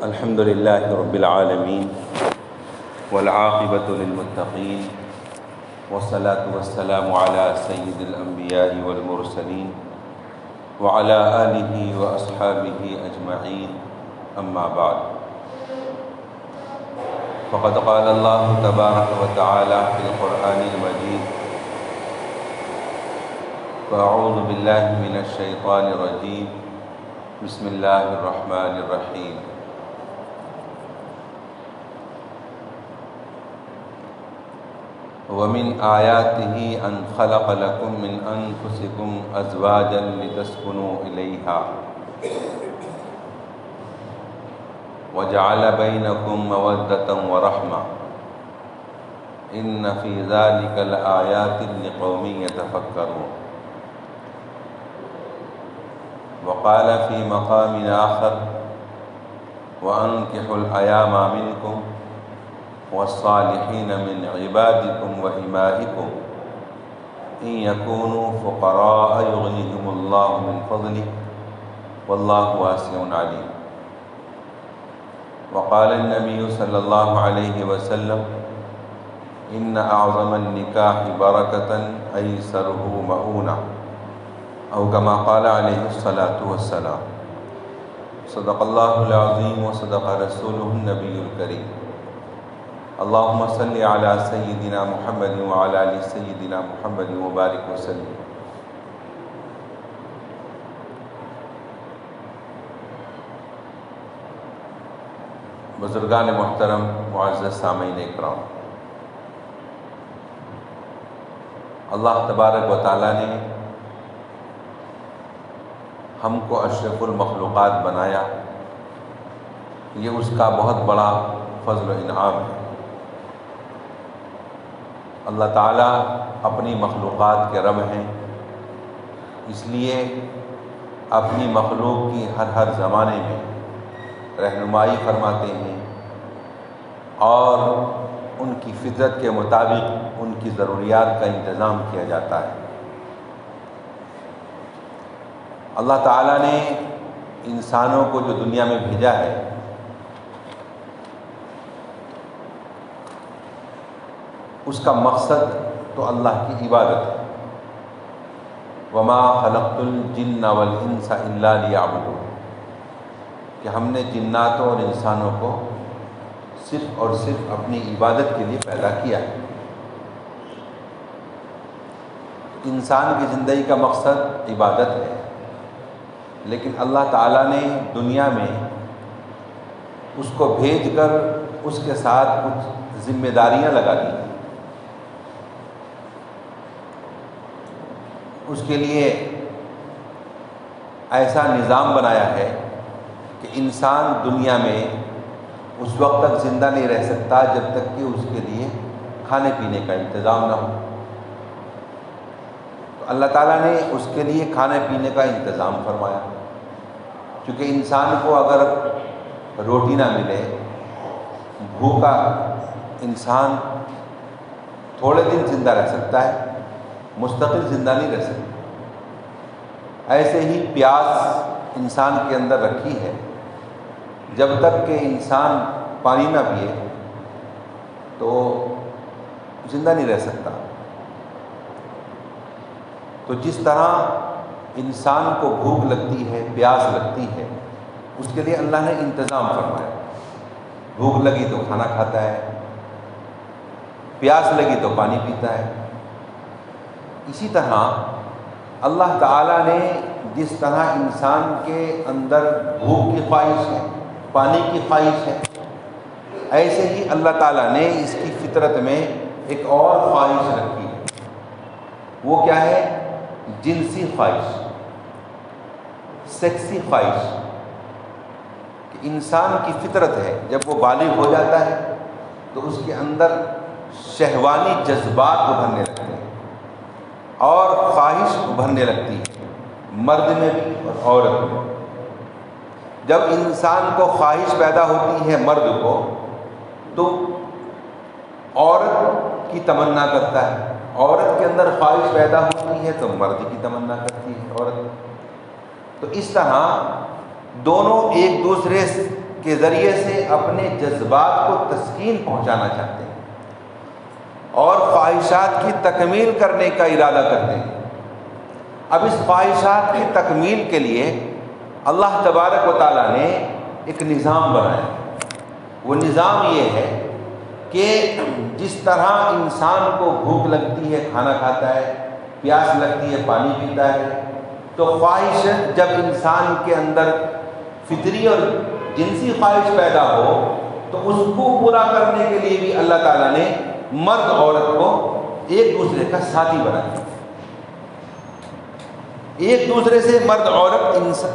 الحمد للہ رب العالمین والعاقبۃ للمتقین والصلاة والسلام علی سید الانبیاء والمرسلین وعلی آلہ واصحابہ اجمعین، اما بعد، فقد قال اللہ تبارک وتعالی فی القرآن المجید: فاعوذ باللہ من الشیطان الرجیم، بسم اللہ الرحمن الرحیم۔ وَمِنْ آيَاتِهِ أَنْ خَلَقَ لَكُم مِّنْ أَنفُسِكُمْ أَزْوَاجًا لِتَسْكُنُوا إِلَيْهَا وَجَعَلَ بَيْنَكُم مَّوَدَّةً وَرَحْمَةً إِنَّ فِي ذَلِكَ لَآيَاتٍ لِقَوْمٍ يَتَفَكَّرُونَ۔ وقال في مقام آخر: وأنكحوا الأيام منكم والصالحين من عبادكم وإمائكم إن يكونوا فقراء يغنيهم الله من فضله والله واسع عليم۔ وقال النبي صلى الله عليه وسلم: إن أعظم النكاح بركة أيسره مؤونة، أو كما قال عليه الصلاة والسلام۔ صدق الله العظيم وصدق رسوله النبي الكريم۔ اللهم صل على سيدنا محمد وعلى آل سيدنا محمد وبارك وسلم۔ بزرگان محترم، معزز سامعین اکرام، اللہ تبارک و تعالیٰ نے ہم کو اشرف المخلوقات بنایا، یہ اس کا بہت بڑا فضل و انعام ہے۔ اللہ تعالیٰ اپنی مخلوقات کے رب ہیں، اس لیے اپنی مخلوق کی ہر زمانے میں رہنمائی فرماتے ہیں اور ان کی فطرت کے مطابق ان کی ضروریات کا انتظام کیا جاتا ہے۔ اللہ تعالیٰ نے انسانوں کو جو دنیا میں بھیجا ہے، اس کا مقصد تو اللہ کی عبادت ہے۔ وَمَا خَلَقْتُ الْجِنَّ وَالْإِنسَ إِلَّا لِيَعْبُدُونِ، کہ ہم نے جناتوں اور انسانوں کو صرف اور صرف اپنی عبادت کے لیے پیدا کیا ہے۔ انسان کی زندگی کا مقصد عبادت ہے، لیکن اللہ تعالیٰ نے دنیا میں اس کو بھیج کر اس کے ساتھ کچھ ذمہ داریاں لگا دی۔ اس کے لیے ایسا نظام بنایا ہے کہ انسان دنیا میں اس وقت تک زندہ نہیں رہ سکتا جب تک کہ اس کے لیے کھانے پینے کا انتظام نہ ہو۔ تو اللہ تعالیٰ نے اس کے لیے کھانے پینے کا انتظام فرمایا، کیونکہ انسان کو اگر روٹی نہ ملے، بھوکا انسان تھوڑے دن زندہ رہ سکتا ہے، مستقل زندہ نہیں رہ سکتا۔ ایسے ہی پیاس انسان کے اندر رکھی ہے، جب تک کہ انسان پانی نہ پیے تو زندہ نہیں رہ سکتا۔ تو جس طرح انسان کو بھوک لگتی ہے، پیاس لگتی ہے، اس کے لیے اللہ نے انتظام فرمایا۔ بھوک لگی تو کھانا کھاتا ہے، پیاس لگی تو پانی پیتا ہے۔ اسی طرح اللہ تعالیٰ نے جس طرح انسان کے اندر بھوک کی خواہش ہے، پانی کی خواہش ہے، ایسے ہی اللہ تعالیٰ نے اس کی فطرت میں ایک اور خواہش رکھی ہے۔ وہ کیا ہے؟ جنسی خواہش، سیکسی خواہش، کہ انسان کی فطرت ہے جب وہ بالغ ہو جاتا ہے تو اس کے اندر شہوانی جذبات ابھرنے لگتے ہیں اور خواہش ابھرنے لگتی ہے، مرد میں بھی اور عورت میں۔ جب انسان کو خواہش پیدا ہوتی ہے مرد کو، تو عورت کی تمنا کرتا ہے، عورت کے اندر خواہش پیدا ہوتی ہے تو مرد کی تمنا کرتی ہے عورت۔ تو اس طرح دونوں ایک دوسرے کے کے ذریعے سے اپنے جذبات کو تسکین پہنچانا چاہتے ہیں اور خواہشات کی تکمیل کرنے کا ارادہ کرتے ہیں۔ اب اس خواہشات کی تکمیل کے لیے اللہ تبارک و تعالیٰ نے ایک نظام بنایا۔ وہ نظام یہ ہے کہ جس طرح انسان کو بھوک لگتی ہے کھانا کھاتا ہے، پیاس لگتی ہے پانی پیتا ہے، تو خواہش جب انسان کے اندر فطری اور جنسی خواہش پیدا ہو تو اس کو پورا کرنے کے لیے بھی اللہ تعالیٰ نے مرد عورت کو ایک دوسرے کا ساتھی بنایا۔ ایک دوسرے سے مرد عورت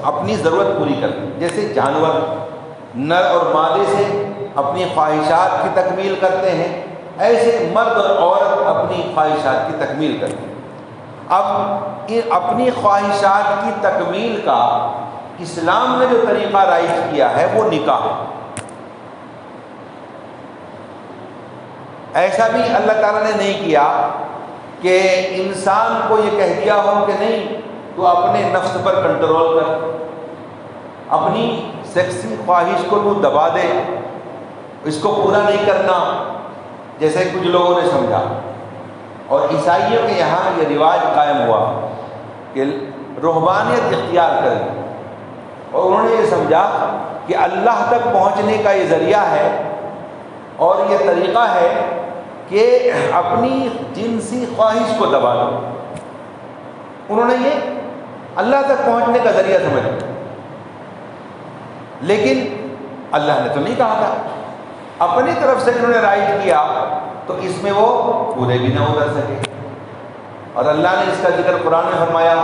اپنی ضرورت پوری کرتے ہیں، جیسے جانور نر اور مادے سے اپنی خواہشات کی تکمیل کرتے ہیں، ایسے مرد اور عورت اپنی خواہشات کی تکمیل کرتے ہیں۔ اب اپنی خواہشات کی تکمیل کا اسلام نے جو طریقہ رائج کیا ہے وہ نکاح ہے۔ ایسا بھی اللہ تعالیٰ نے نہیں کیا کہ انسان کو یہ کہہ دیا ہو کہ نہیں تو اپنے نفس پر کنٹرول کر، اپنی سیکسی خواہش کو تو دبا دے، اس کو پورا نہیں کرنا، جیسے کچھ لوگوں نے سمجھا۔ اور عیسائیوں کے یہاں یہ رواج قائم ہوا کہ رہبانیت اختیار کریں، اور انہوں نے یہ سمجھا کہ اللہ تک پہنچنے کا یہ ذریعہ ہے اور یہ طریقہ ہے کہ اپنی جنسی خواہش کو دبا دو۔ انہوں نے یہ اللہ تک پہنچنے کا ذریعہ سمجھا، لیکن اللہ نے تو نہیں کہا تھا، اپنی طرف سے انہوں نے رائٹ کیا تو اس میں وہ پورے بھی نہ اتر سکے۔ اور اللہ نے اس کا ذکر قرآن میں فرمایا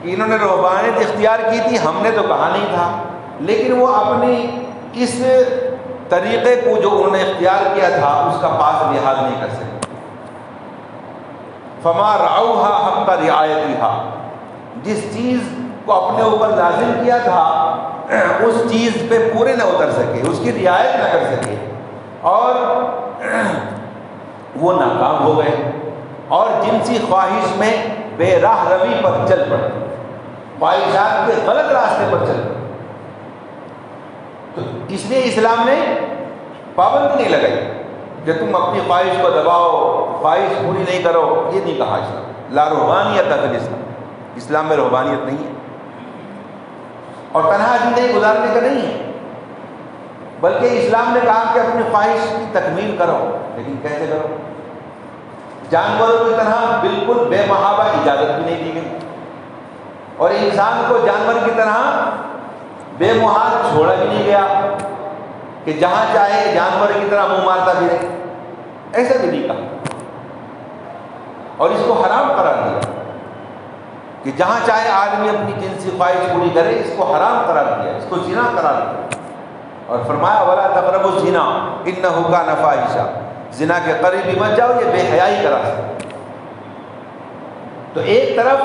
کہ انہوں نے رہبانیت اختیار کی تھی، ہم نے تو کہا نہیں تھا، لیکن وہ اپنی اس طریقے کو جو انہوں نے اختیار کیا تھا اس کا پاس لحاظ نہیں کر سکے۔ فما رعوها حق رعایتها، جس چیز کو اپنے اوپر لازم کیا تھا اس چیز پہ پورے نہ اتر سکے، اس کی رعایت نہ کر سکے، اور وہ ناکام ہو گئے اور جنسی خواہش میں بے راہ روی پر چل پڑے، خواہشات کے غلط راستے پر چل پڑے۔ تو اس لیے اسلام نے پابندی نہیں لگائی کہ تم اپنی خواہش کو دباؤ، خواہش پوری نہیں کرو، یہ نہیں کہا اسلام۔ لا رہبانیت فی الاسلام، اسلام میں رہبانیت نہیں ہے، اور تنہا زندگی گزارنے کا نہیں ہے، بلکہ اسلام نے کہا کہ اپنی خواہش کی تکمیل کرو، لیکن کیسے کرو؟ جانوروں کی طرح بالکل بے محابہ اجازت بھی نہیں دی گئی، اور انسان کو جانور کی طرح بے محال چھوڑا بھی نہیں گیا کہ جہاں چاہے جانور کی طرح منہ مارتا پھرے، ایسا بھی نہیں کہا، اور اس کو حرام قرار دیا کہ جہاں چاہے آدمی اپنی جنسی خواہش پوری کرے، اس کو حرام قرار دیا، اس کو زنا قرار دیا، اور فرمایا ولا تقربوا الزنا انہ کان فاحشہ، زنا کے قریب بھی مت جاؤ، یہ بے حیائی کا راستہ۔ تو ایک طرف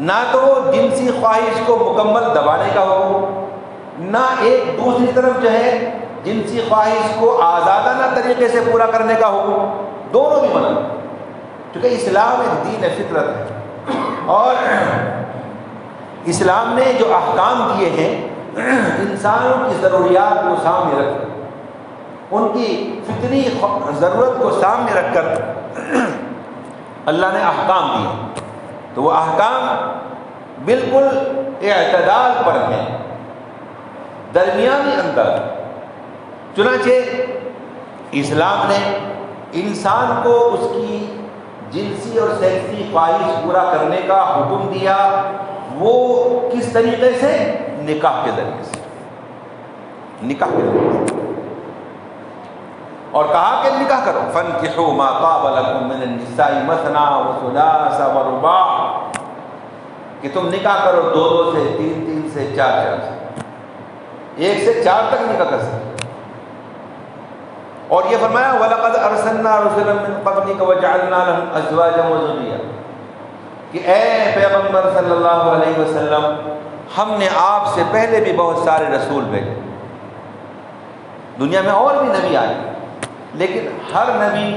نہ تو جنسی خواہش کو مکمل دبانے کا حکم، نہ ایک دوسری طرف جو ہے جنسی خواہش کو آزادانہ طریقے سے پورا کرنے کا حکم، دونوں بھی منع، کیونکہ اسلام ایک دین فطرت ہے، اور اسلام نے جو احکام دیے ہیں انسانوں کی ضروریات کو سامنے رکھ کر، ان کی فطری ضرورت کو سامنے رکھ کر اللہ نے احکام دیے، تو وہ احکام بالکل اعتدال پر ہیں، درمیانی اندر۔ چنانچہ اسلام نے انسان کو اس کی جنسی اور سیکسی خواہش پورا کرنے کا حکم دیا، وہ کس طریقے سے؟ نکاح کے ذریعے سے، نکاح کے ذریعے سے، اور کہا کہ نکاح کرو، فَانْكِحُوا مَا طَابَ لَكُم مِّنَ النِّسَاءِ مَثْنَىٰ وَثُلَاثَ وَرُبَاعَ، کہ تم نکاح کرو دو دو سے، تین تین سے، چار چار سے، ایک سے چار تک نکاح کر سکتے۔ اور یہ فرمایا وَلَقَدْ أَرْسَلْنَا رُسُلًا مِّن قَبْلِكَ وَجَعَلْنَا لَهُمْ أَزْوَاجًا وَذُرِّيَّةً، کہ اے پیغمبر صلی اللہ علیہ وسلم، ہم نے آپ سے پہلے بھی بہت سارے رسول بھیجے، دنیا میں اور بھی نبی آئے، لیکن ہر نبی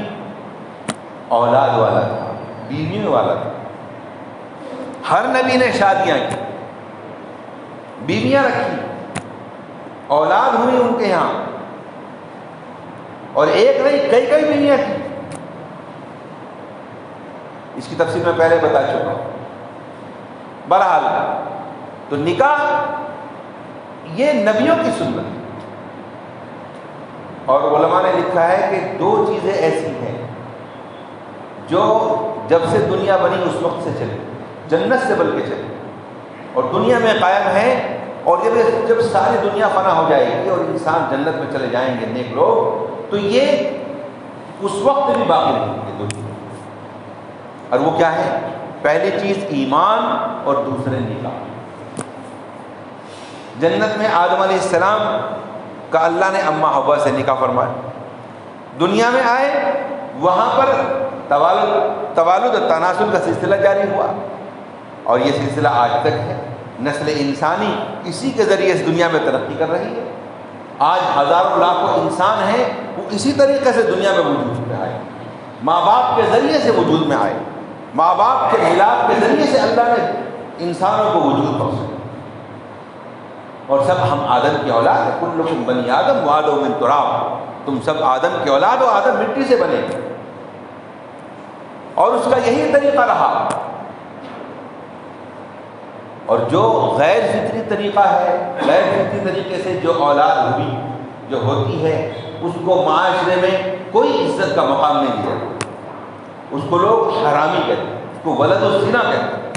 اولاد والا تھا، بیویوں والا تھا، ہر نبی نے شادیاں کی، بیویاں رکھی، اولاد ہوئی ان کے یہاں، اور ایک نہیں کئی کئی بیویاں تھیں. اس کی تفصیل میں پہلے بتا چکا ہوں. بہرحال تو نکاح یہ نبیوں کی سنت ہے، اور علماء نے لکھا ہے کہ دو چیزیں ایسی ہیں جو جب سے دنیا بنی اس وقت سے چلی، جنت سے بلکہ چلی، اور دنیا میں قائم ہے، اور جب ساری دنیا فنا ہو جائے گی اور انسان جنت میں چلے جائیں گے نیک لوگ، تو یہ اس وقت بھی باقی رہیں گے دو چیزیں. اور وہ کیا ہے؟ پہلی چیز ایمان، اور دوسرے نکاح. جنت میں آدم علیہ السلام کا اللہ نے اما حوا سے نکاح فرمایا. دنیا میں آئے، وہاں پر توالد اور تناسل کا سلسلہ جاری ہوا، اور یہ سلسلہ آج تک ہے. نسل انسانی اسی کے ذریعے اس دنیا میں ترقی کر رہی ہے. آج ہزاروں لاکھوں انسان ہیں، وہ اسی طریقے سے دنیا میں وجود میں آئے، ماں باپ کے ذریعے سے وجود میں آئے. ماں باپ کے ملاپ کے ذریعے سے اللہ نے انسانوں کو وجود بخشا، اور سب ہم آدم کی اولاد ہیں. کلکم بنی آدم وآدم من تراب، تم سب آدم کی اولاد ہو، آدم مٹی سے بنے. اور اس کا یہی طریقہ رہا. اور جو غیر فطری طریقہ ہے، غیر فطری طریقے سے جو اولاد ہوئی، جو ہوتی ہے، اس کو معاشرے میں کوئی عزت کا مقام نہیں دیا. اس کو لوگ حرامی کہتے ہیں، اس کو ولد الزنا کہتے ہیں.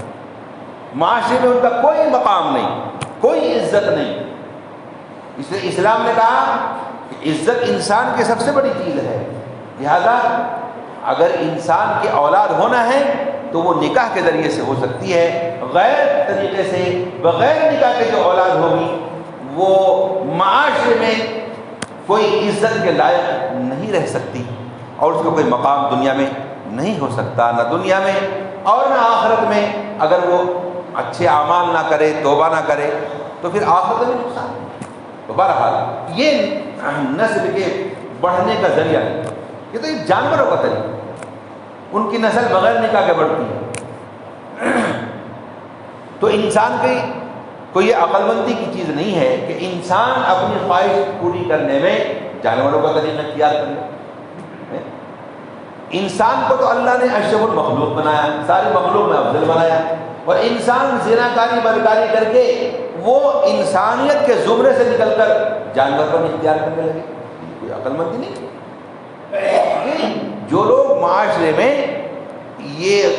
معاشرے میں ان کا کوئی مقام نہیں، کوئی عزت نہیں. اس لیے اسلام نے کہا کہ عزت انسان کی سب سے بڑی چیز ہے. لہذا اگر انسان کی اولاد ہونا ہے تو وہ نکاح کے ذریعے سے ہو سکتی ہے. غیر طریقے سے بغیر نکاح کے جو اولاد ہوگی وہ معاشرے میں کوئی عزت کے لائق نہیں رہ سکتی، اور اس کو کوئی مقام دنیا میں نہیں ہو سکتا، نہ دنیا میں اور نہ آخرت میں. اگر وہ اچھے اعمال نہ کرے، توبہ نہ کرے، تو پھر آخرت میں نقصان. تو بہرحال یہ نسل کے بڑھنے کا ذریعہ ہے. یہ تو ایک جانوروں کا طریقہ، ان کی نسل بغیر نکاح کے بڑھتی ہے. تو انسان کی کوئی یہ عقل مندی کی چیز نہیں ہے کہ انسان اپنی خواہش پوری کرنے میں جانوروں کا طریقہ اختیار کرے. انسان کو تو اللہ نے اشرف المخلوق بنایا، ساری مخلوق میں افضل بنایا، اور انسان زناکاری بدکاری کر کے وہ انسانیت کے زمرے سے نکل کر جانور پر اختیار کرنے لگے. کوئی عقل مندی نہیں. جو لوگ معاشرے میں یہ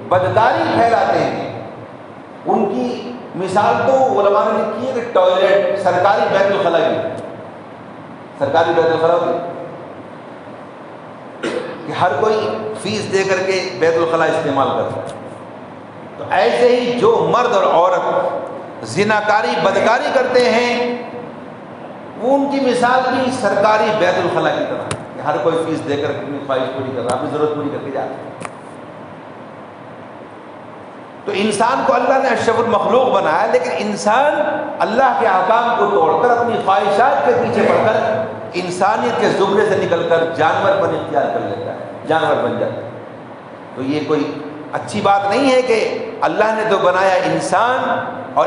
بدکاری پھیلاتے ہیں، ان کی مثال تو علماء نے لکھی ہے کہ ٹوائلٹ، سرکاری بیت الخلا کی، سرکاری بیت الخلا کہ ہر کوئی فیس دے کر کے بیت الخلا استعمال کرتا ہے. تو ایسے ہی جو مرد اور عورت زناکاری بدکاری کرتے ہیں، وہ ان کی مثال بھی سرکاری بیت الخلا کی طرح کہ ہر کوئی فیس دے کر اپنی خواہش پوری کر رہا، اپنی ضرورت پوری کر کے جاتا ہے. تو انسان کو اللہ نے اشرف المخلوق بنایا، لیکن انسان اللہ کے احکام کو توڑ کر اپنی خواہشات کے پیچھے پڑ کر انسانیت کے زمرے سے نکل کر جانور پر اختیار کر لیتا ہے، جانور بن جاتا ہے. تو یہ کوئی اچھی بات نہیں ہے کہ اللہ نے تو بنایا انسان، اور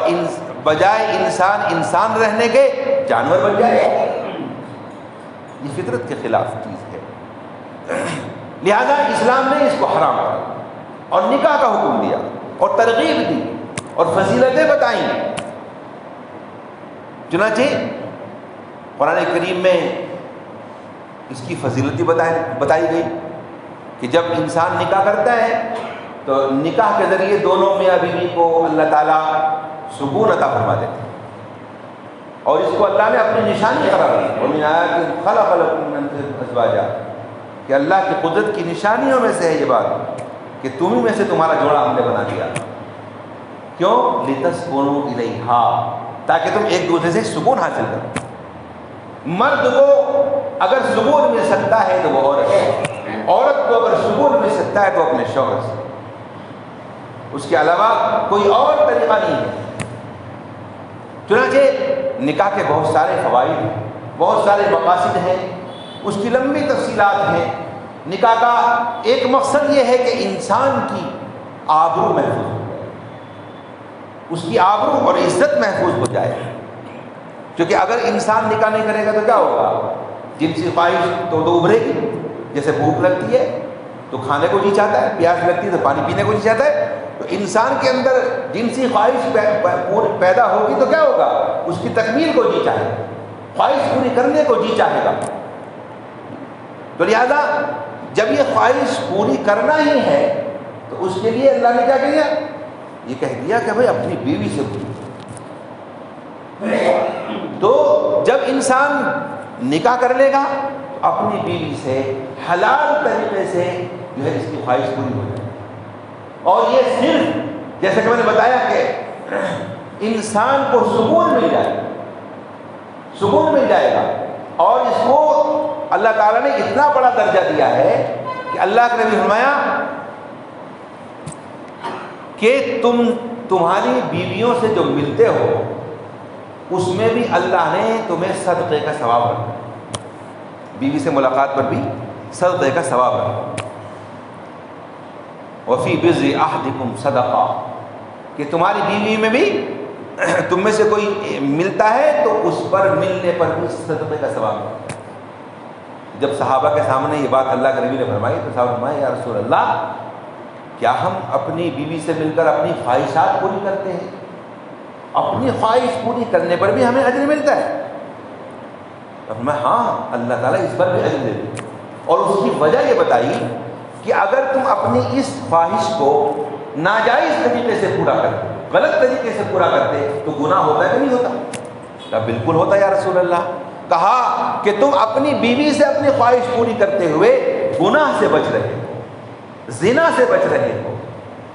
بجائے انسان رہنے کے جانور بن جائے. یہ فطرت کے خلاف چیز ہے. لہذا اسلام نے اس کو حرام کیا اور نکاح کا حکم دیا اور ترغیب دی اور فضیلتیں بتائیں. چنانچہ قرآن کریم میں اس کی فضیلتیں بتائی گئی کہ جب انسان نکاح کرتا ہے تو نکاح کے ذریعے دونوں میاں بیوی کو اللہ تعالیٰ سکون عطا فرما دیتے ہیں، اور اس کو اللہ نے اپنی نشانی قرار دی. وَمِنْ آيَاتِهِ خَلَقَ لَكُم مِّنْ أَزْوَاجًا، کہ اللہ کی قدرت کی نشانیوں میں سے ہے یہ بات کہ تمہیں میں سے تمہارا جوڑا ہم نے بنا دیا. کیوں؟ لِتَسْكُنُوا إِلَيْهَا، تاکہ تم ایک دوسرے سے سکون حاصل کرو. مرد کو اگر سکون مل سکتا ہے تو وہ عورت کو اگر سکون مل سکتا ہے تو اپنے شوہر سے. اس کے علاوہ کوئی اور طریقہ نہیں ہے. چنانچہ نکاح کے بہت سارے فوائد، بہت سارے مقاصد ہیں، اس کی لمبی تفصیلات ہیں. نکاح کا ایک مقصد یہ ہے کہ انسان کی آبرو محفوظ ہو جائے، اس کی آبرو اور عزت محفوظ ہو جائے. کیونکہ اگر انسان نکاح نہیں کرے گا تو کیا ہوگا؟ جنسی خواہش تو ابھرے گی. جیسے بھوک لگتی ہے تو کھانے کو جی چاہتا ہے، پیاس لگتی ہے تو پانی پینے کو جی چاہتا ہے. تو انسان کے اندر جنسی خواہش پیدا ہوگی تو کیا ہوگا؟ اس کی تکمیل کو جی چاہے گا، خواہش پوری کرنے کو جی چاہے گا. تو لہذا جب یہ خواہش پوری کرنا ہی ہے تو اس کے لیے اللہ نے کیا کیا؟ یہ کہہ دیا کہ بھائی اپنی بیوی سے پوری. تو جب انسان نکاح کر لے گا تو اپنی بیوی سے حلال طریقے سے جو ہے اس کی خواہش پوری ہو جائے. اور یہ صرف جیسے کہ میں نے بتایا کہ انسان کو سکون مل جائے گا، سکون مل جائے گا. اور اس کو اللہ تعالیٰ نے اتنا بڑا درجہ دیا ہے کہ اللہ کے نبی فرمایا کہ تمہاری بیویوں سے جو ملتے ہو اس میں بھی اللہ نے تمہیں صدقے کا ثواب رکھا. بیوی سے ملاقات پر بھی صدقے کا ثواب رکھا. وفی بِضْعِ أَحَدِكُمْ صدقہ، کہ تمہاری بیوی میں بھی تم میں سے کوئی ملتا ہے تو اس پر ملنے پر بھی صدقے کا ثواب رکھا. جب صحابہ کے سامنے یہ بات اللہ کے نبی نے فرمائی تو صحابہ فرمایا یا رسول اللہ، کیا ہم اپنی بیوی سے مل کر اپنی خواہشات پوری کرتے ہیں؟ اپنی خواہش پوری کرنے پر بھی ہمیں اجر ملتا ہے؟ میں ہاں، اللہ تعالیٰ اس پر بھی اجر دیتے ہیں. اور اس کی وجہ یہ بتائی کہ اگر تم اپنی اس خواہش کو ناجائز طریقے سے پورا کرتے، غلط طریقے سے پورا کرتے تو گناہ ہوتا ہے کہ نہیں ہوتا؟ کہا بالکل ہوتا ہے یا رسول اللہ. کہا کہ تم اپنی بیوی سے اپنی خواہش پوری کرتے ہوئے گناہ سے بچ رہے ہو، زنا سے بچ رہے ہو.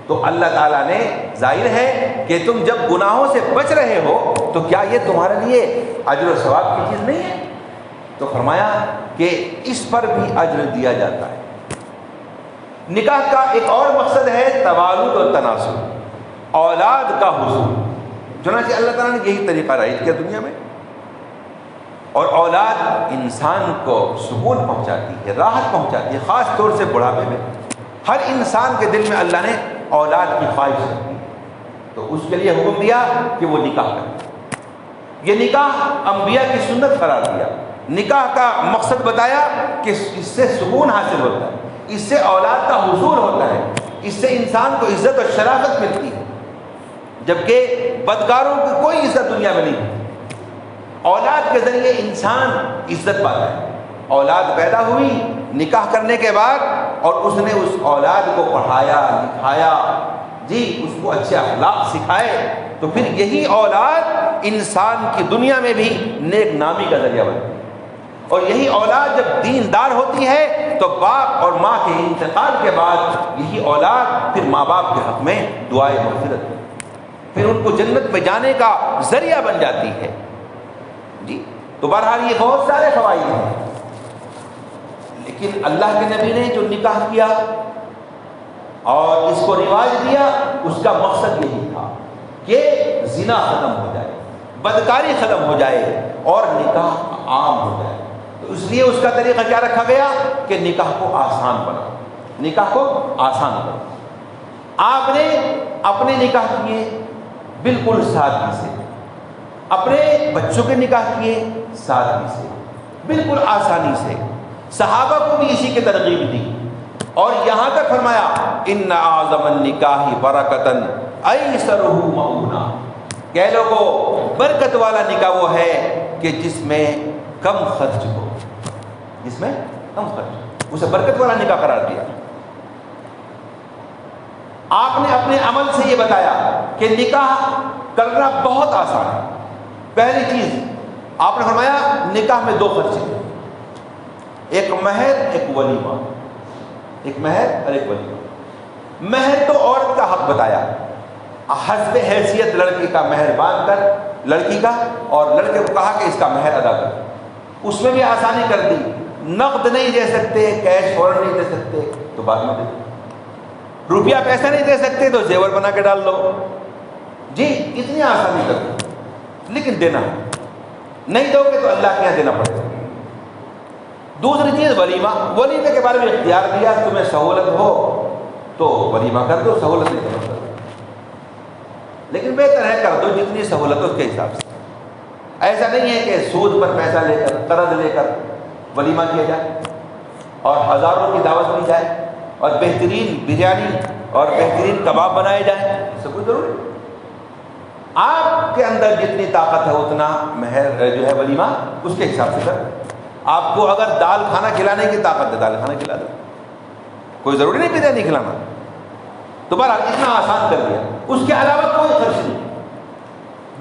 تو اللہ تعالیٰ نے، ظاہر ہے کہ تم جب گناہوں سے بچ رہے ہو تو کیا یہ تمہارے لیے اجر و ثواب کی چیز نہیں ہے؟ تو فرمایا کہ اس پر بھی اجر دیا جاتا ہے. نکاح کا ایک اور مقصد ہے توالد و تناسل، اولاد کا حصول. چنانچہ اللہ تعالیٰ نے یہی طریقہ رائج کیا دنیا میں. اور اولاد انسان کو سکون پہنچاتی ہے، راحت پہنچاتی ہے، خاص طور سے بڑھاپے میں. ہر انسان کے دل میں اللہ نے اولاد کی خواہش رکھی تو اس کے لیے حکم دیا کہ وہ نکاح کرے. یہ نکاح انبیاء کی سنت قرار دیا. نکاح کا مقصد بتایا کہ اس سے سکون حاصل ہوتا ہے، اس سے اولاد کا حصول ہوتا ہے، اس سے انسان کو عزت و شرافت ملتی ہے، جبکہ بدکاروں کی کوئی عزت دنیا میں نہیں ہوتی. اولاد کے ذریعے انسان عزت پاتا ہے. اولاد پیدا ہوئی نکاح کرنے کے بعد اور اس نے اس اولاد کو پڑھایا لکھایا، اس کو اچھے اخلاق سکھائے، تو پھر یہی اولاد انسان کی دنیا میں بھی نیک نامی کا ذریعہ بنتی ہے. اور یہی اولاد جب دیندار ہوتی ہے تو باپ اور ماں کے انتقال کے بعد یہی اولاد پھر ماں باپ کے حق میں دعائے مغفرت ہے، پھر ان کو جنت میں جانے کا ذریعہ بن جاتی ہے. تو بہرحال یہ بہت سارے فوائد ہیں. لیکن اللہ کے نبی نے جو نکاح کیا اور اس کو رواج دیا، اس کا مقصد یہی تھا کہ زنا ختم ہو جائے، بدکاری ختم ہو جائے اور نکاح عام ہو جائے. تو اس لیے اس کا طریقہ کیا رکھا گیا کہ نکاح کو آسان بناؤ، نکاح کو آسان کرو. آپ نے اپنے نکاح کیے بالکل سادگی سے، اپنے بچوں کے نکاح کیے سادگی سے، بالکل آسانی سے. صحابہ کو بھی اسی کی ترغیب دی اور یہاں تک فرمایا ان اعظم النکاح برکتاً ایسرہ مؤونہ، کہ لوگوں برکت والا نکاح وہ ہے کہ جس میں کم خرچ ہو، جس میں کم خرچ، اسے برکت والا نکاح قرار دیا. آپ نے اپنے عمل سے یہ بتایا کہ نکاح کرنا بہت آسان ہے. پہلی چیز آپ نے فرمایا نکاح میں 2 خرچے، ایک مہر ایک ولیمہ، ایک مہر اور ایک ولیمہ. مہر تو عورت کا حق بتایا، حسب حیثیت لڑکی کا مہر باندھ کر لڑکی کا، اور لڑکے کو کہا کہ اس کا مہر ادا کر. اس میں بھی آسانی کر دی، نقد نہیں دے سکتے، کیش فوراً نہیں دے سکتے تو بعد میں دے دو، روپیہ پیسہ نہیں دے سکتے تو زیور بنا کے ڈال دو. اتنی آسانی کر دو. لیکن دینا نہیں دو گے تو اللہ کے یہاں دینا پڑے گا. دوسری چیز ولیمہ. ولیمے کے بارے میں اختیار دیا، تمہیں سہولت ہو تو ولیمہ کر دو، سہولت نہیں کر دو، لیکن بہتر ہے کر دو جتنی سہولت ہو اس کے حساب سے. ایسا نہیں ہے کہ سود پر پیسہ لے کر قرض لے کر ولیمہ کیا جائے اور ہزاروں کی دعوت دی جائے اور بہترین بریانی اور بہترین کباب بنائے جائیں، اس سے کوئی ضروری نہیں۔ آپ کے اندر جتنی طاقت ہے اتنا مہر جو ہے ولیمہ اس کے حساب سے کر۔ آپ کو اگر دال کھانا کھلانے کی طاقت ہے دال کھانا کھلا دو، کوئی ضروری نہیں بریانی کھلانا۔ تو بہرحال اتنا آسان کر دیا، اس کے علاوہ کوئی خرچ نہیں،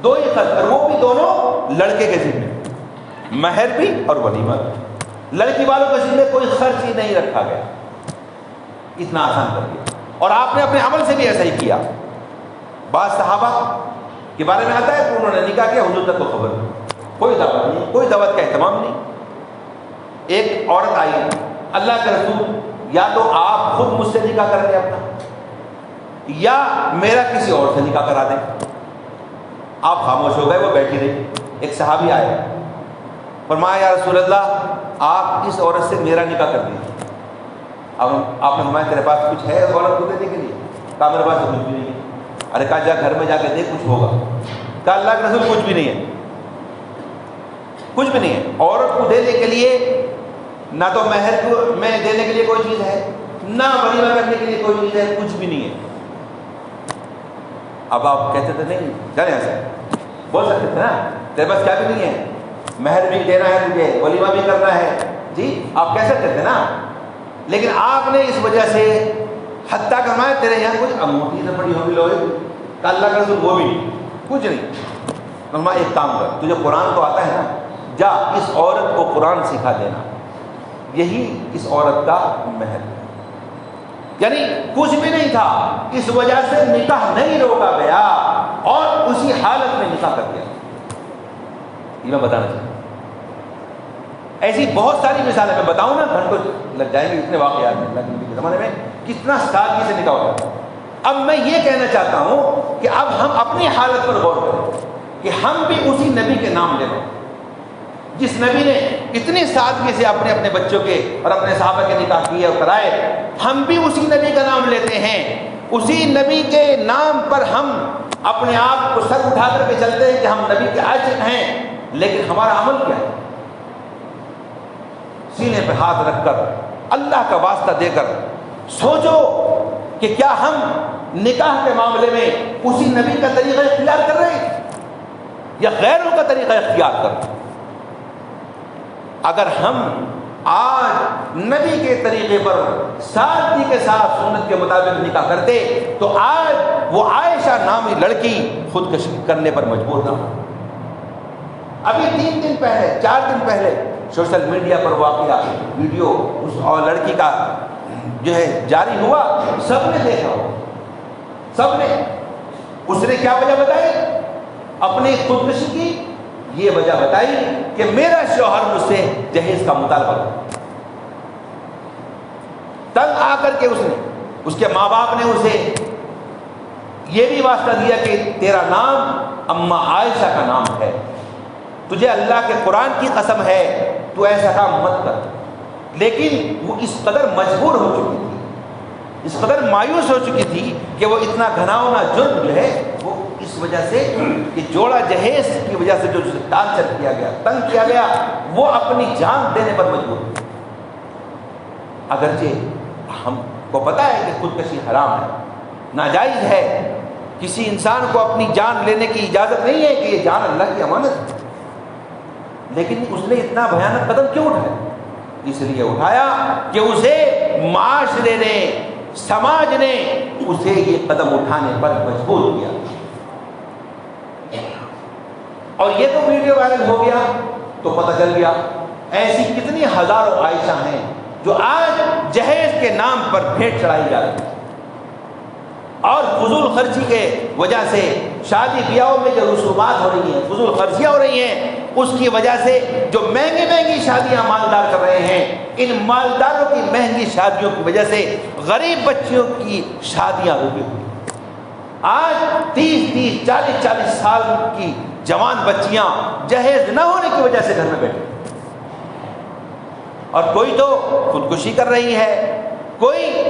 دو ہی خرچ، اور وہ بھی دونوں لڑکے کے ذمہ، مہر بھی اور ولیمہ بھی۔ لڑکی والوں کے ذمہ کوئی خرچ ہی نہیں رکھا گیا، اتنا آسان کر دیا۔ اور آپ نے اپنے عمل سے بھی ایسا ہی کیا۔ بعض صحابہ کے بارے میں آتا ہے کہ انہوں نے نکاح کیا، حضور تک کو خبر نہیں، کوئی دعوت نہیں، کوئی دعوت کا اہتمام نہیں۔ ایک عورت آئی، اللہ کے رسول یا تو آپ خود مجھ سے نکاح کر لیں اپنا، یا میرا کسی اور سے نکاح کرا دیں۔ آپ خاموش ہو گئے، وہ بیٹھی رہی۔ ایک صحابی آئے، فرمایا یا رسول اللہ آپ اس عورت سے میرا نکاح کر دیجیے۔ اب آپ نے فرمایا تیرے پاس کچھ ہے اس عورت کو دینے کے لیے؟ کہا میرے پاس کچھ بھی نہیں ہے۔ ارے کہا جا گھر میں جا کے دیکھ کچھ ہوگا۔ کہا اللہ کے رسول کچھ بھی نہیں ہے، کچھ بھی نہیں ہے۔ عورت کو دینے کے لیے نہ تو مہر کو میں دینے کے لیے کوئی چیز ہے، نہ ولیمہ کرنے کے لیے کوئی چیز ہے، کچھ بھی نہیں ہے۔ اب آپ کہتے تھے نہیں جانے ایسے بول سکتے تھے نا، تیرے پاس کیا بھی نہیں ہے، مہر بھی دینا ہے تجھے، ولیمہ بھی کرنا ہے، جی آپ کہہ سکتے تھے نا۔ لیکن آپ نے اس وجہ سے حتیٰ کروایا تیرے یہاں کوئی انگوٹھی نہ پڑی ہوگی لوہے کی؟ کہ اللہ کا رسول وہ بھی کچھ نہیں۔ فرمایا ایک کام کر، تجھے قرآن تو آتا ہے نا، جا اس عورت کو قرآن سکھا دینا، یہی اس عورت کا مہر۔ یعنی کچھ بھی نہیں تھا، اس وجہ سے نکاح نہیں روکا گیا اور اسی حالت میں نکاح کر دیا۔ یہ میں بتانا چاہتا ہوں۔ ایسی بہت ساری مثالیں میں بتاؤں نا گھنٹوں لگ جائیں گے، اتنے واقعات ہیں اللہ کے نبی کے زمانے میں کتنا سادگی سے نکاح ہوتا ہے۔ اب میں یہ کہنا چاہتا ہوں کہ اب ہم اپنی حالت پر غور کریں کہ ہم بھی اسی نبی کے نام لے لیں جس نبی نے اتنی سادگی سے اپنے اپنے بچوں کے اور اپنے صحابہ کے نکاح کیے اور کرائے۔ ہم بھی اسی نبی کا نام لیتے ہیں، اسی نبی کے نام پر ہم اپنے آپ کو سر اٹھا کر کے چلتے ہیں کہ ہم نبی کے عاشق ہیں، لیکن ہمارا عمل کیا ہے؟ سینے پہ ہاتھ رکھ کر اللہ کا واسطہ دے کر سوچو کہ کیا ہم نکاح کے معاملے میں اسی نبی کا طریقہ اختیار کر رہے ہیں یا غیروں کا طریقہ اختیار کر رہے ہیں؟ اگر ہم آج نبی کے طریقے پر سادگی کے ساتھ سنت کے مطابق نکاح کرتے تو آج وہ عائشہ نامی لڑکی خودکشی کرنے پر مجبور نہ ہو۔ ابھی 3 دن پہلے 4 دن پہلے سوشل میڈیا پر واقعہ ویڈیو اس اور لڑکی کا جو ہے جاری ہوا، سب نے دیکھا ہو، سب نے۔ اس نے کیا وجہ بتائی؟ اپنی خودکشی کی یہ وجہ بتائی کہ میرا شوہر مجھ سے جہیز کا مطالبہ کرتا۔ تنگ آ کر کے اس کے ماں باپ نے اسے یہ بھی واسطہ دیا کہ تیرا نام اماں عائشہ کا نام ہے، تجھے اللہ کے قرآن کی قسم ہے تو ایسا کام مت کر۔ لیکن وہ اس قدر مجبور ہو چکی تھی، اس قدر مایوس ہو چکی تھی کہ وہ اتنا گھناؤنا جرم جو ہے وہ اس وجہ سے کہ جوڑا جہیز کی وجہ سے جو ٹارچر کیا گیا، تنگ کیا گیا، وہ اپنی جان دینے پر مجبور تھی۔ اگرچہ ہم کو پتہ ہے کہ خودکشی حرام ہے، ناجائز ہے، کسی انسان کو اپنی جان لینے کی اجازت نہیں ہے کہ یہ جان اللہ کی امانت ہے، لیکن اس نے اتنا بھیانک قدم کیوں اٹھایا؟ اس لیے اٹھایا کہ اسے معاشرے نے، سماج نے اسے یہ قدم اٹھانے پر مجبور کیا۔ اور یہ تو ویڈیو وائرل ہو گیا تو پتہ چل گیا ایسی کتنی ہزاروں عائشہ ہیں جو آج جہیز کے نام پر بھیٹ چڑھائی جا رہی ہے، اور فضول خرچی کے وجہ سے شادی بیاہوں میں جو رسومات ہو رہی ہیں، فضول خرچیاں ہو رہی ہیں، اس کی وجہ سے جو مہنگی مہنگی شادیاں مالدار کر رہے ہیں، ان مالداروں کی مہنگی شادیوں کی وجہ سے غریب بچیوں کی شادیاں رکی ہوئی۔ آج 30 40 سال کی جوان بچیاں جہیز نہ ہونے کی وجہ سے گھر میں بیٹھے، اور کوئی تو خودکشی کر رہی ہے، کوئی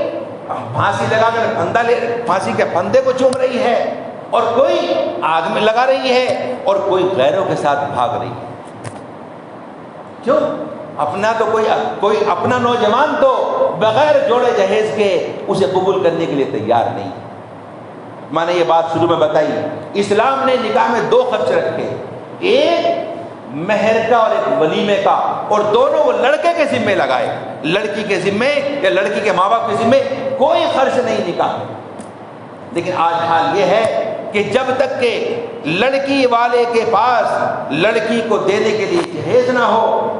پھانسی لگا کر پھانسی کے پھندے کو چوم رہی ہے، اور کوئی آگ میں لگا رہی ہے اور کوئی غیروں کے ساتھ بھاگ رہی ہے۔ کیوں؟ کوئی اپنا نوجوان تو بغیر جوڑے جہیز کے اسے قبول کرنے کے لیے تیار نہیں۔ میں نے یہ بات شروع میں بتائی، اسلام نے نکاح میں 2 خرچ رکھے، ایک مہر کا اور ایک ولیمے کا، اور دونوں وہ لڑکے کے ذمے لگائے، لڑکی کے ذمے یا لڑکی کے ماں باپ کے ذمے کوئی خرچ نہیں نکاح میں۔ لیکن آج حال یہ ہے کہ جب تک کہ لڑکی والے کے پاس لڑکی کو دینے کے لیے جہیز نہ ہو،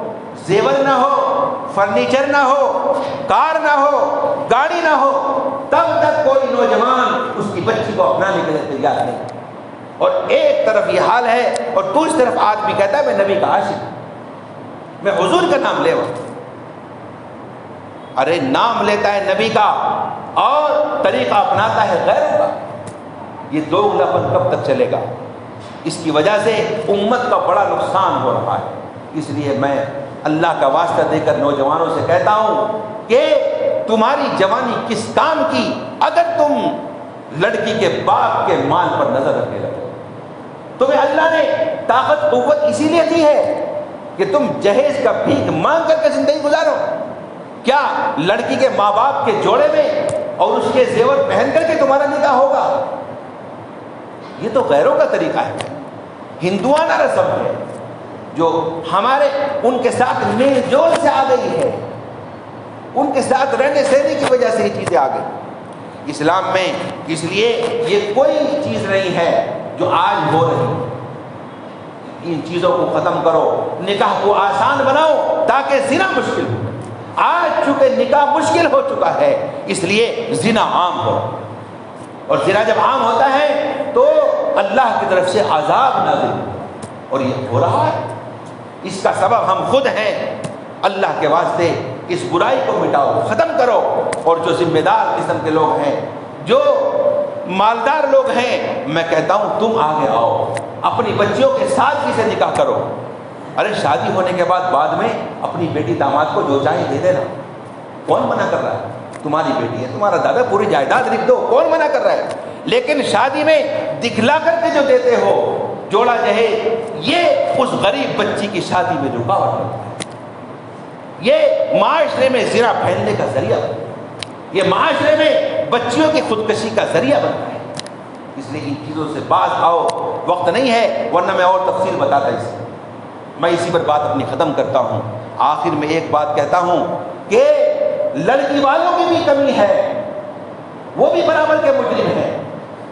زیور نہ ہو، فرنیچر نہ ہو، کار نہ ہو، گاڑی نہ ہو، تب تک کوئی نوجوان اس کی بچی کو اپنانے کے لیے تیار نہیں۔ اور ایک طرف یہ حال ہے اور دوسری طرف آدمی کہتا ہے میں نبی کا عاشق ہوں، میں حضور کا نام لے رہا ہوں۔ ارے نام لیتا ہے نبی کا اور طریقہ اپناتا ہے غیروں کا، یہ دوگلاپن کب تک چلے گا؟ اس کی وجہ سے امت کا بڑا نقصان ہو رہا ہے۔ اس لیے میں اللہ کا واسطہ دے کر نوجوانوں سے کہتا ہوں کہ تمہاری جوانی کس کام کی اگر تم لڑکی کے باپ کے مال پر نظر رکھنے لگے؟ تمہیں اللہ نے طاقت قوت اسی لیے دی ہے کہ تم جہیز کا بھیک مانگ کر کے زندگی گزارو؟ کیا لڑکی کے ماں باپ کے جوڑے میں اور اس کے زیور پہن کر کے تمہارا نکاح ہوگا؟ یہ تو غیروں کا طریقہ ہے، ہندوانہ رسم ہے جو ہمارے ان کے ساتھ میل جول سے آ گئی ہے، ان کے ساتھ رہنے سہنے کی وجہ سے یہ چیزیں آ گئی۔ اسلام میں اس لیے یہ کوئی چیز نہیں ہے جو آج ہو رہی ہے۔ ان چیزوں کو ختم کرو، نکاح کو آسان بناؤ تاکہ زنا مشکل ہو۔ آج چونکہ نکاح مشکل ہو چکا ہے اس لیے زنا عام ہو، اور زنا جب عام ہوتا ہے تو اللہ کی طرف سے عذاب نازل ہوتا ہے، اور یہ ہو رہا ہے۔ اس کا سبب ہم خود ہیں۔ اللہ کے واسطے اس برائی کو مٹاؤ، ختم کرو، اور جو ذمہ دار قسم کے لوگ ہیں، جو مالدار لوگ ہیں، میں کہتا ہوں تم آگے آؤ، اپنی بچیوں کے ساتھ کسی سے نکاح کرو۔ ارے شادی ہونے کے بعد میں اپنی بیٹی داماد کو جو چاہے دے دینا، کون منع کر رہا ہے؟ تمہاری بیٹی ہے، تمہارا دادا، پوری جائیداد لکھ دو، کون منع کر رہا ہے؟ لیکن شادی میں دکھلا کر کے جو دیتے ہو جوڑا جہیز، یہ اس غریب بچی کی شادی میں رکاوٹ بنتا ہے، یہ معاشرے میں زنا پھیلنے کا ذریعہ بنتا ہے، یہ معاشرے میں بچیوں کی خودکشی کا ذریعہ بنتا ہے۔ اس لیے ان چیزوں سے باز آؤ، وقت نہیں ہے ورنہ میں اور تفصیل بتاتا اس میں۔ میں اسی پر بات اپنی ختم کرتا ہوں۔ آخر میں ایک بات کہتا ہوں کہ لڑکی والوں کی بھی کمی ہے، وہ بھی برابر کے مجرم ہیں۔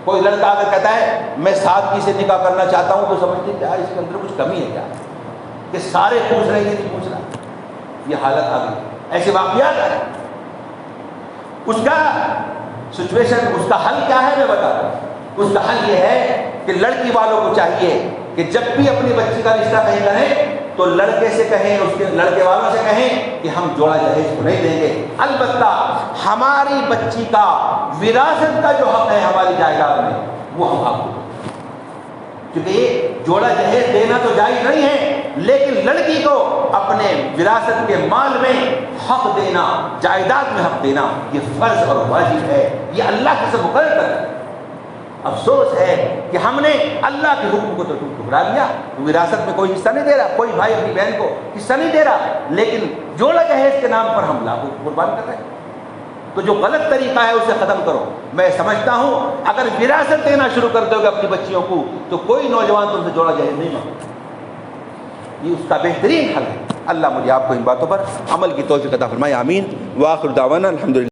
کوئی لڑکا اگر کہتا ہے میں سادگی سے نکاح کرنا چاہتا ہوں تو سمجھتے کیا اس کے اندر کچھ کمی ہے کیا، کہ سارے پوچھ رہے ہیں نہیں پوچھ رہا، یہ حالت آ گئی، ایسے واقعات آ رہے۔ اس کا سچویشن، اس کا حل کیا ہے میں بتا رہا ہوں۔ اس کا حل یہ ہے کہ لڑکی والوں کو چاہیے کہ جب بھی اپنی بچی کا رشتہ کہیں کریں تو لڑکے سے کہیں، اس کے لڑکے والوں سے کہیں کہ ہم جوڑا جہیز کو نہیں دیں گے، البتہ ہماری بچی کا وراثت کا جو حق ہے ہماری جائیداد میں وہ ہم آپ کو دیں گے۔ کیونکہ یہ جوڑا جہیز دینا تو جائز نہیں ہے، لیکن لڑکی کو اپنے وراثت کے مال میں حق دینا، جائیداد میں حق دینا، یہ فرض اور واجب ہے، یہ اللہ کی سے مقرر کر ہے۔ افسوس ہے کہ ہم نے اللہ کے حکم کو تو ٹھکرا دیا، وراثت میں کوئی حصہ نہیں دے رہا، کوئی بھائی اپنی بہن کو حصہ نہیں دے رہا، لیکن جوڑا جہیز کے نام پر ہم لاکھوں قربان کر رہے ہیں۔ تو جو غلط طریقہ ہے اسے ختم کرو۔ میں سمجھتا ہوں اگر وراثت دینا شروع کر دو گے اپنی بچیوں کو تو کوئی نوجوان تم سے جوڑا جہیز نہیں مانگے، یہ اس کا بہترین حل ہے۔ اللہ مجھے آپ کو ان باتوں پر عمل کی توفیق عطا فرمائے، آمین۔ وآخر دعوانا الحمدللہ۔